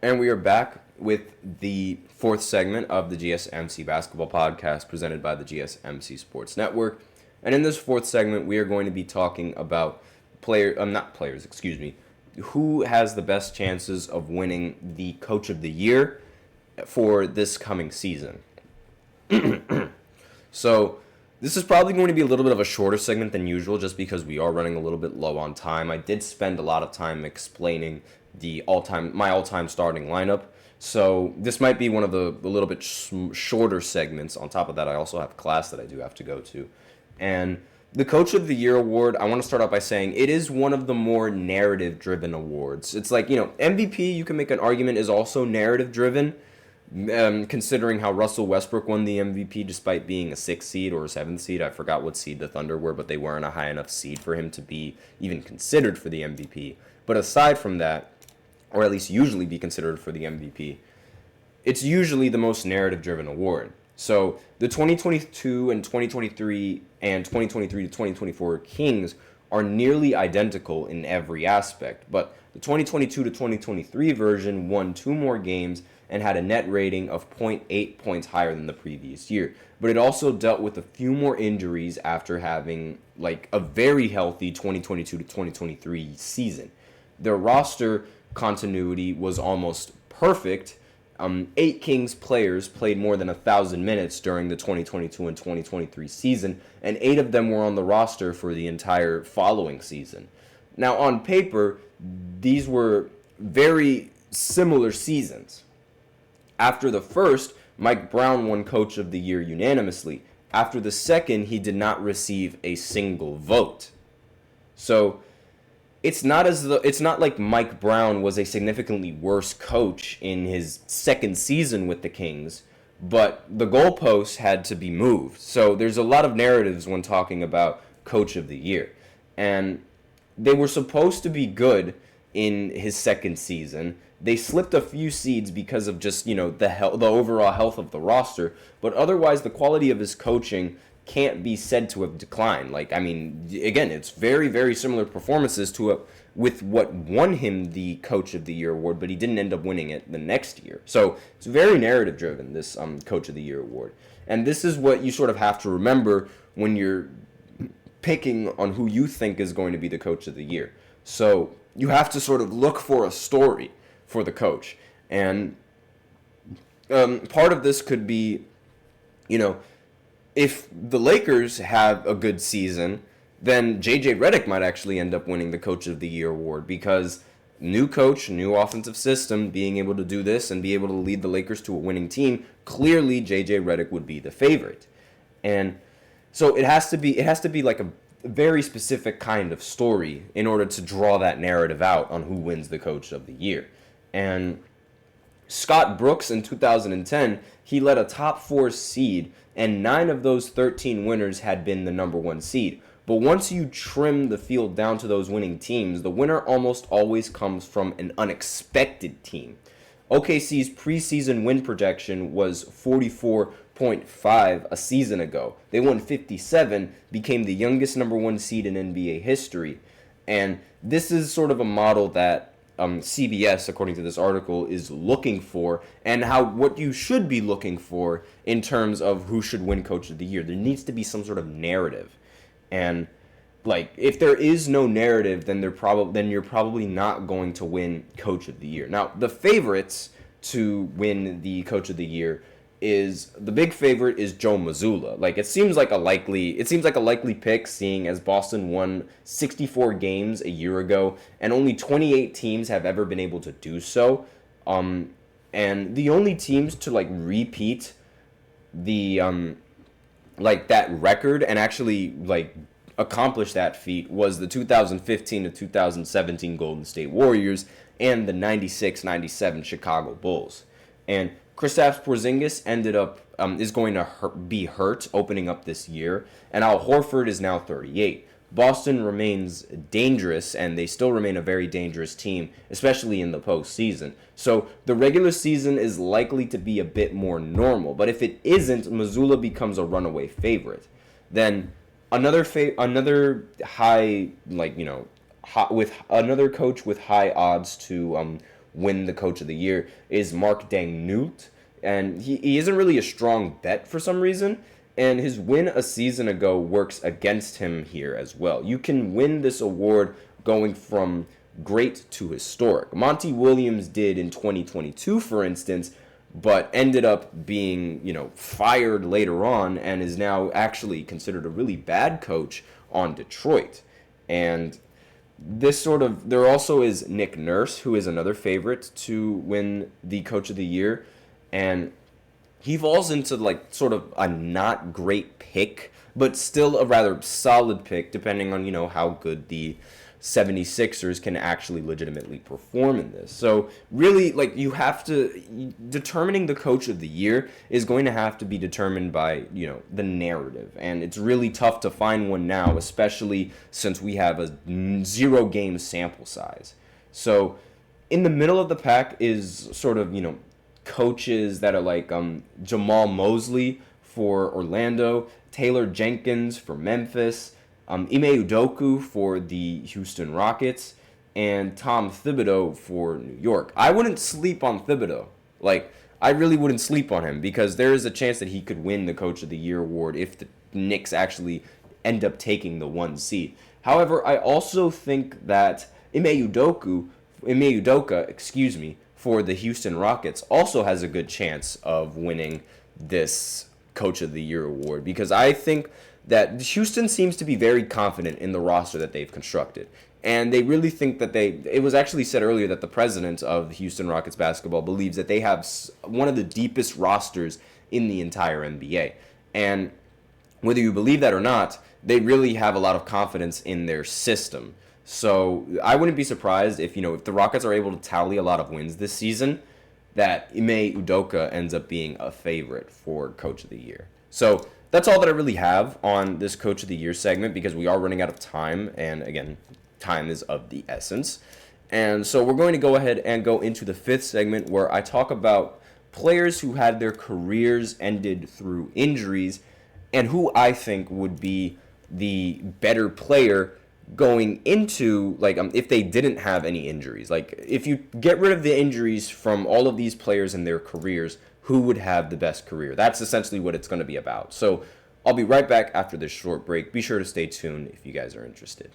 And we are back with the fourth segment of the GSMC Basketball Podcast presented by the GSMC Sports Network. And in this fourth segment, we are going to be talking about who has the best chances of winning the Coach of the Year for this coming season. So, this is probably going to be a little bit of a shorter segment than usual just because we are running a little bit low on time. I did spend a lot of time explaining my all-time starting lineup. So this might be one of the a little bit shorter segments. On top of that, I also have class that I do have to go to. And the Coach of the Year award, I want to start out by saying it is one of the more narrative-driven awards. It's like, MVP, you can make an argument, is also narrative-driven, considering how Russell Westbrook won the MVP despite being a 6th seed or a 7th seed. I forgot what seed the Thunder were, but they weren't a high enough seed for him to be even considered for the MVP. But aside from that, or at least usually be considered for the MVP, it's usually the most narrative-driven award. So the 2022 and 2023 and 2023 to 2024 Kings are nearly identical in every aspect, but the 2022 to 2023 version won 2 more games and had a net rating of 0.8 points higher than the previous year. But it also dealt with a few more injuries after having a very healthy 2022 to 2023 season. Their roster continuity was almost perfect. 8 Kings players played more than 1,000 minutes during the 2022 and 2023 season, and 8 of them were on the roster for the entire following season. Now, on paper, these were very similar seasons. After the first, Mike Brown won Coach of the Year unanimously. After the second, he did not receive a single vote. So it's not like Mike Brown was a significantly worse coach in his second season with the Kings, but the goalposts had to be moved. So there's a lot of narratives when talking about Coach of the Year. And they were supposed to be good in his second season. They slipped a few seeds because of just, the overall health of the roster, but otherwise the quality of his coaching can't be said to have declined. Again, it's very, very similar performances with what won him the Coach of the Year award, but he didn't end up winning it the next year. So it's very narrative driven, this Coach of the Year award. And this is what you sort of have to remember when you're picking on who you think is going to be the Coach of the Year. So you have to sort of look for a story for the coach. And part of this could be, if the Lakers have a good season, then J.J. Redick might actually end up winning the Coach of the Year award because new coach, new offensive system, being able to do this and be able to lead the Lakers to a winning team, clearly J.J. Redick would be the favorite. And so it has to be like a very specific kind of story in order to draw that narrative out on who wins the Coach of the Year. And Scott Brooks in 2010, he led a top 4 seed, and 9 of those 13 winners had been the number 1 seed. But once you trim the field down to those winning teams, the winner almost always comes from an unexpected team. OKC's preseason win projection was 44.5 a season ago. They won 57, became the youngest number 1 seed in NBA history. And this is sort of a model that CBS, according to this article, is looking for, and what you should be looking for in terms of who should win Coach of the Year. There needs to be some sort of narrative, and if there is no narrative, then you're probably not going to win Coach of the Year. Now, the favorites to win the Coach of the Year the big favorite is Joe Mazzulla. It seems like a likely pick, seeing as Boston won 64 games a year ago, and only 28 teams have ever been able to do so. And the only teams to repeat the that record and actually accomplish that feat was the 2015 to 2017 Golden State Warriors and the 96-97 Chicago Bulls. And Kristaps Porzingis is going to be hurt opening up this year, and Al Horford is now 38. Boston remains dangerous, and they still remain a very dangerous team, especially in the postseason. So the regular season is likely to be a bit more normal, but if it isn't, Mazzulla becomes a runaway favorite. Then another high, with another coach with high odds to win the Coach of the Year is Mark Daigneault. And he isn't really a strong bet for some reason. And his win a season ago works against him here as well. You can win this award going from great to historic. Monty Williams did in 2022, for instance, but ended up being, fired later on and is now actually considered a really bad coach on Detroit. And there also is Nick Nurse, who is another favorite to win the Coach of the Year. And he falls into sort of a not great pick, but still a rather solid pick, depending on, how good the 76ers can actually legitimately perform in this. So really, determining the Coach of the Year is going to have to be determined by, the narrative. And it's really tough to find one now, especially since we have a 0-game sample size. So in the middle of the pack is sort of, coaches that are like Jamal Mosley for Orlando, Taylor Jenkins for Memphis, Ime Udoka for the Houston Rockets, and Tom Thibodeau for New York. I wouldn't sleep on Thibodeau. I really wouldn't sleep on him because there is a chance that he could win the Coach of the Year award if the Knicks actually end up taking the 1 seed. However, I also think that Ime Udoka, for the Houston Rockets also has a good chance of winning this Coach of the Year award because I think that Houston seems to be very confident in the roster that they've constructed. And they really think that it was actually said earlier that the president of the Houston Rockets basketball believes that they have one of the deepest rosters in the entire NBA. And whether you believe that or not, they really have a lot of confidence in their system. So I wouldn't be surprised if the Rockets are able to tally a lot of wins this season, that Ime Udoka ends up being a favorite for Coach of the Year. So that's all that I really have on this Coach of the Year segment because we are running out of time. And again, time is of the essence. And so we're going to go ahead and go into the 5th segment where I talk about players who had their careers ended through injuries and who I think would be the better player going into, if they didn't have any injuries. If you get rid of the injuries from all of these players in their careers, who would have the best career? That's essentially what it's going to be about. So I'll be right back after this short break. Be sure to stay tuned if you guys are interested.